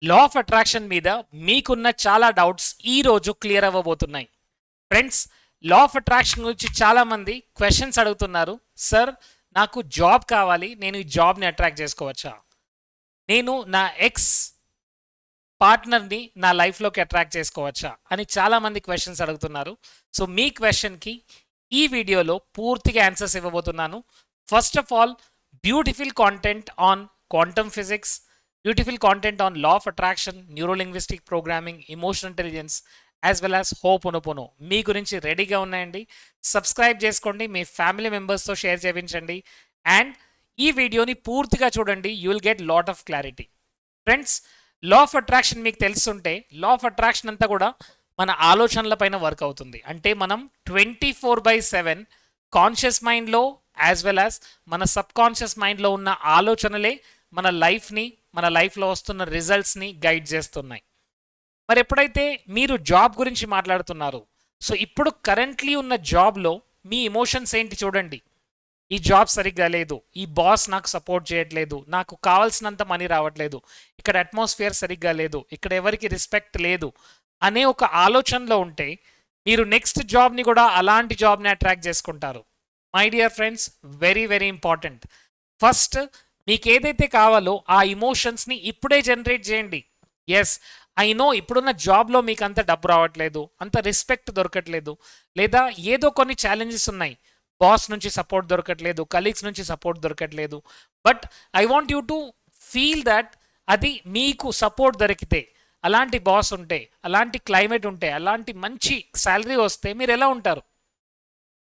Law of attraction మీద మీకున్న చాలా డౌట్స్ ఈ రోజు క్లియర్ అవ్వబోతున్నాయి. ఫ్రెండ్స్, లా ఆఫ్ అట్రాక్షన్ గురించి చాలా మంది క్వశ్చన్స్ అడుగుతున్నారు. సార్, నాకు జాబ్ కావాలి, నేను ఈ జాబ్ని అట్రాక్ట్ చేసుకోవచ్చా? నేను నా ఎక్స్ పార్ట్నర్ని నా లైఫ్లోకి అట్రాక్ట్ చేసుకోవచ్చా అని చాలా మంది క్వశ్చన్స్ అడుగుతున్నారు. సో మీ క్వశ్చన్కి ఈ వీడియోలో పూర్తిగా ఆన్సర్స్ ఇవ్వబోతున్నాను. First of all, beautiful content on quantum physics, beautiful content on law of attraction, neurolinguistic programming, emotional intelligence, as well as Hooponopono మీ గురించి రెడీగా ఉన్నాయండి. సబ్స్క్రైబ్ చేసుకోండి, మీ ఫ్యామిలీ మెంబర్స్తో షేర్ చేయించండి, అండ్ ఈ వీడియోని పూర్తిగా చూడండి. You will get lot of clarity. Friends, law of attraction మీకు తెలుసుంటే, లా ఆఫ్ అట్రాక్షన్ అంతా కూడా మన ఆలోచనల పైన వర్క్ అవుతుంది. అంటే మనం 24/7 కాన్షియస్ మైండ్లో యాజ్ వెల్ యాజ్ మన సబ్ కాన్షియస్ మైండ్లో ఉన్న ఆలోచనలే మన లైఫ్ని, మన లైఫ్లో వస్తున్న రిజల్ట్స్ని గైడ్ చేస్తున్నాయి. మరి ఎప్పుడైతే మీరు జాబ్ గురించి మాట్లాడుతున్నారు, సో ఇప్పుడు కరెంట్లీ ఉన్న జాబ్లో మీ ఎమోషన్స్ ఏంటి చూడండి. ఈ జాబ్ సరిగ్గా లేదు, ఈ బాస్ నాకు సపోర్ట్ చేయట్లేదు, నాకు కావాల్సినంత మనీ రావట్లేదు, ఇక్కడ అట్మాస్ఫియర్ సరిగ్గా లేదు, ఇక్కడ ఎవరికి రెస్పెక్ట్ లేదు అనే ఒక ఆలోచనలో ఉంటే మీరు నెక్స్ట్ జాబ్ని కూడా అలాంటి జాబ్ని అట్రాక్ట్ చేసుకుంటారు. My dear friends, very very important. First మీకు ఏదైతే కావాలో ఆ ఇమోషన్స్ని ఇప్పుడే జనరేట్ చేయండి. ఎస్, ఐ నో ఇప్పుడున్న జాబ్లో మీకు అంత డబ్బు రావట్లేదు, అంత రెస్పెక్ట్ దొరకట్లేదు, లేదా ఏదో కొన్ని ఛాలెంజెస్ ఉన్నాయి, బాస్ నుంచి సపోర్ట్ దొరకట్లేదు, కలీగ్స్ నుంచి సపోర్ట్ దొరకట్లేదు. But I want you to feel that అది మీకు సపోర్ట్ దొరికితే, అలాంటి బాస్ ఉంటే, అలాంటి క్లైమేట్ ఉంటే, అలాంటి మంచి శాలరీ వస్తే మీరు ఎలా ఉంటారు?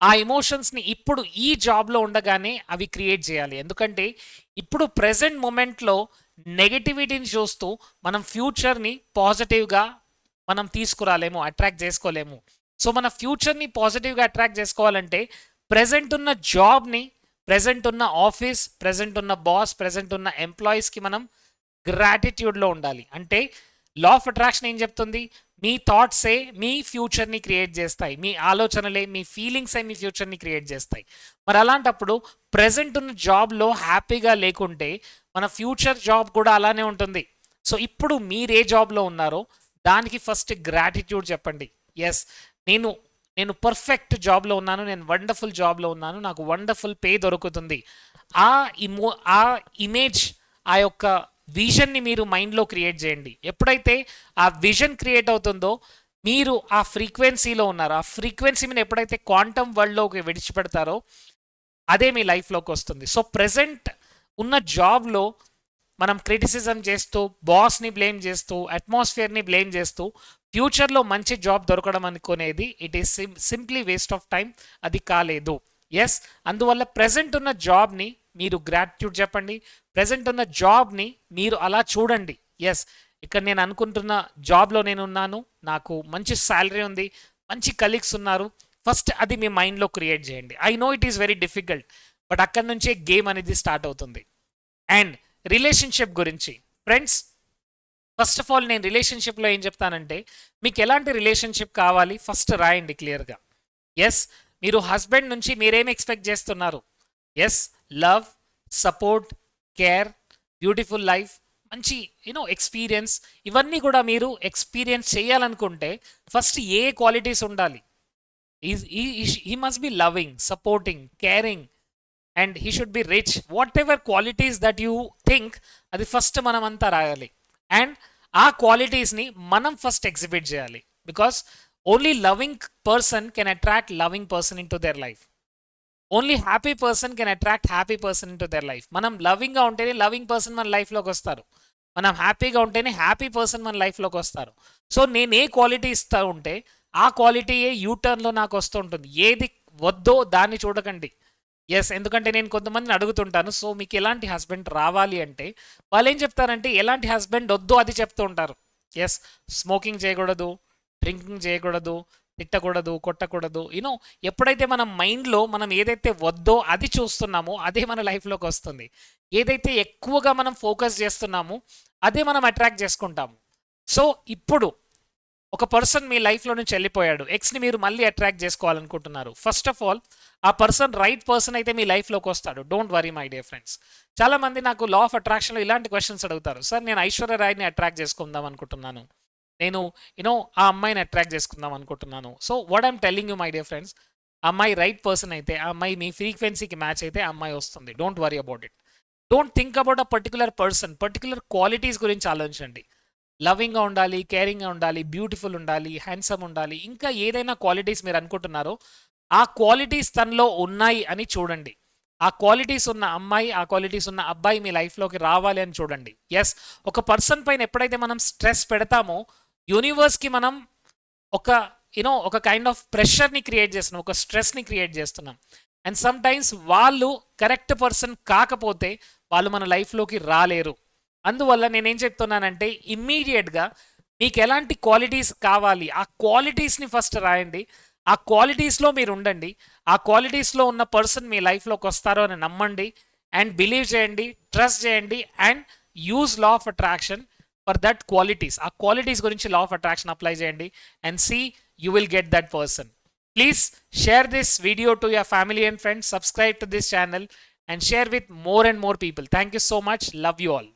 ఆ ఎమోషన్స్ని ఇప్పుడు ఈ జాబ్లో ఉండగానే అవి క్రియేట్ చేయాలి. ఎందుకంటే ఇప్పుడు ప్రెజెంట్ మూమెంట్లో నెగటివిటీని చూస్తూ మనం ఫ్యూచర్ని పాజిటివ్గా మనం తీసుకురాలేము, అట్రాక్ట్ చేసుకోలేము. సో మన ఫ్యూచర్ని పాజిటివ్గా అట్రాక్ట్ చేసుకోవాలంటే ప్రెజెంట్ ఉన్న జాబ్ని, ప్రెజెంట్ ఉన్న ఆఫీస్, ప్రెజెంట్ ఉన్న బాస్, ప్రెజెంట్ ఉన్న ఎంప్లాయీస్కి మనం గ్రాటిట్యూడ్లో ఉండాలి. అంటే లా ఆఫ్ అట్రాక్షన్ ఏం చెప్తుంది? మీ థాట్సే మీ ఫ్యూచర్ని క్రియేట్ చేస్తాయి, మీ ఆలోచనలే, మీ ఫీలింగ్సే మీ ఫ్యూచర్ని క్రియేట్ చేస్తాయి. మరి అలాంటప్పుడు ప్రెజెంట్ ఉన్న జాబ్లో హ్యాపీగా లేకుంటే మన ఫ్యూచర్ జాబ్ కూడా అలానే ఉంటుంది. సో ఇప్పుడు మీరు ఏ జాబ్లో ఉన్నారో దానికి ఫస్ట్ గ్రాటిట్యూడ్ చెప్పండి. ఎస్, నేను నేను పర్ఫెక్ట్ జాబ్లో ఉన్నాను, నేను వండర్ఫుల్ జాబ్లో ఉన్నాను, నాకు వండర్ఫుల్ పే దొరుకుతుంది. ఆ ఆ ఇమేజ్, ఆ యొక్క విజన్ని మీరు మైండ్లో క్రియేట్ చేయండి. ఎప్పుడైతే ఆ విజన్ క్రియేట్ అవుతుందో మీరు ఆ ఫ్రీక్వెన్సీలో ఉన్నారు. ఆ ఫ్రీక్వెన్సీ మీద ఎప్పుడైతే క్వాంటమ్ వరల్డ్లోకి విడిచిపెడతారో అదే మీ లైఫ్లోకి వస్తుంది. సో ప్రెజెంట్ ఉన్న జాబ్లో మనం క్రిటిసిజం చేస్తూ, బాస్ని బ్లేమ్ చేస్తూ, అట్మాస్ఫియర్ని బ్లేమ్ చేస్తూ ఫ్యూచర్లో మంచి జాబ్ దొరకడం అనుకునేది it is simply waste of time. అది కాలేదు. ఎస్, అందువల్ల ప్రెజెంట్ ఉన్న జాబ్ని మీరు గ్రాటిట్యూడ్ చెప్పండి. ప్రెజెంట్ ఉన్న జాబ్ని మీరు అలా చూడండి. ఎస్, ఇక్కడ నేను అనుకుంటున్న జాబ్లో నేను ఉన్నాను, నాకు మంచి శాలరీ ఉంది, మంచి కలీగ్స్ ఉన్నారు. ఫస్ట్ అది మీ మైండ్లో క్రియేట్ చేయండి. I know it is very difficult, but అక్కడి నుంచే గేమ్ అనేది స్టార్ట్ అవుతుంది. అండ్ రిలేషన్షిప్ గురించి ఫ్రెండ్స్, ఫస్ట్ ఆఫ్ ఆల్ నేను రిలేషన్షిప్లో ఏం చెప్తానంటే, మీకు ఎలాంటి రిలేషన్షిప్ కావాలి ఫస్ట్ రాయండి క్లియర్గా. ఎస్, మీరు హస్బెండ్ నుంచి మీరేం ఎక్స్పెక్ట్ చేస్తున్నారు? Yes, love, support, care, beautiful life, మంచి ఎక్స్పీరియన్స్, ఇవన్నీ కూడా మీరు ఎక్స్పీరియన్స్ చేయాలనుకుంటే ఫస్ట్ ఏ క్వాలిటీస్ ఉండాలి? He must be loving, supporting, caring, and he should be rich. Whatever qualities that you think, అది ఫస్ట్ మనం అంతా రాయాలి. అండ్ ఆ క్వాలిటీస్ని మనం ఫస్ట్ ఎగ్జిబిట్ చేయాలి. Because only loving person can attract loving person in to their life. Only happy person can attract happy person in to their life. మనం లవింగ్గా ఉంటేనే లవింగ్ పర్సన్ మన లైఫ్లోకి వస్తారు, మనం హ్యాపీగా ఉంటేనే హ్యాపీ పర్సన్ మన లైఫ్లోకి వస్తారు. సో నేను ఏ క్వాలిటీ ఇస్తూ ఉంటే ఆ క్వాలిటీయే యూటర్న్లో నాకు వస్తూ ఉంటుంది. ఏది వద్దో దాన్ని చూడకండి. ఎస్, ఎందుకంటే నేను కొంతమందిని అడుగుతుంటాను, సో మీకు ఎలాంటి హస్బెండ్ రావాలి అంటే వాళ్ళు ఏం చెప్తారంటే ఎలాంటి హస్బెండ్ వద్దో అది చెప్తూ ఉంటారు. ఎస్, స్మోకింగ్ చేయకూడదు, డ్రింకింగ్ చేయకూడదు, తిట్టకూడదు, కొట్టకూడదు. ఎప్పుడైతే మన మైండ్లో మనం ఏదైతే వద్దో అది చూస్తున్నామో అదే మన లైఫ్లోకి వస్తుంది. ఏదైతే ఎక్కువగా మనం ఫోకస్ చేస్తున్నామో అదే మనం అట్రాక్ట్ చేసుకుంటాము. సో ఇప్పుడు ఒక పర్సన్ మీ లైఫ్లో నుంచి వెళ్ళిపోయాడు, ఎక్స్ని మీరు మళ్ళీ అట్రాక్ట్ చేసుకోవాలనుకుంటున్నారు. ఫస్ట్ ఆఫ్ ఆల్ ఆ పర్సన్ రైట్ పర్సన్ అయితే మీ లైఫ్లోకి వస్తాడు. Don't worry my dear friends. చాలా మంది నాకు లా ఆఫ్ అట్రాక్షన్లో ఇలాంటి క్వశ్చన్స్ అడుగుతారు. సార్ నేను ఐశ్వర్య రాయ్ని అట్రాక్ట్ చేసుకుందాం అనుకుంటున్నాను, నేను ఆ అమ్మాయిని అట్రాక్ట్ చేసుకుందాం అనుకుంటున్నాను. So what I'm telling you my dear friends, ఆ అమ్మాయి రైట్ పర్సన్ అయితే, ఆ అమ్మాయి మీ ఫ్రీక్వెన్సీకి మ్యాచ్ అయితే ఆ అమ్మాయి వస్తుంది. Don't worry about it. Don't think about a particular person, particular qualities గురించి ఆలోచించండి. లవింగ్గా ఉండాలి, కేరింగ్గా ఉండాలి, బ్యూటిఫుల్ ఉండాలి, హ్యాండ్సమ్ ఉండాలి, ఇంకా ఏదైనా క్వాలిటీస్ మీరు అనుకుంటున్నారో ఆ క్వాలిటీస్ తనలో ఉన్నాయి అని చూడండి. ఆ క్వాలిటీస్ ఉన్న అమ్మాయి, ఆ క్వాలిటీస్ ఉన్న అబ్బాయి మీ లైఫ్లోకి రావాలి అని చూడండి. ఎస్, ఒక పర్సన్ పైన ఎప్పుడైతే మనం స్ట్రెస్ పెడతామో యూనివర్స్కి మనం ఒక ఒక కైండ్ ఆఫ్ ప్రెషర్ని క్రియేట్ చేస్తున్నాం, ఒక స్ట్రెస్ని క్రియేట్ చేస్తున్నాం. అండ్ సమ్ టైమ్స్ వాళ్ళు కరెక్ట్ పర్సన్ కాకపోతే వాళ్ళు మన లైఫ్లోకి రాలేరు. అందువల్ల నేనేం చెప్తున్నానంటే ఇమ్మీడియట్గా మీకు ఎలాంటి క్వాలిటీస్ కావాలి ఆ క్వాలిటీస్ని ఫస్ట్ రాయండి. ఆ క్వాలిటీస్లో మీరు ఉండండి. ఆ క్వాలిటీస్లో ఉన్న పర్సన్ మీ లైఫ్లోకి వస్తారో అని నమ్మండి అండ్ బిలీవ్ చేయండి, ట్రస్ట్ చేయండి and use law of attraction for that qualities. ఆ క్వాలిటీస్ గురించి లా ఆఫ్ అట్రాక్షన్ అప్లై చేయండి and see you will get that person. Please share this video to your family and friends, subscribe to this channel and share with more and more people. Thank you so much. Love you all.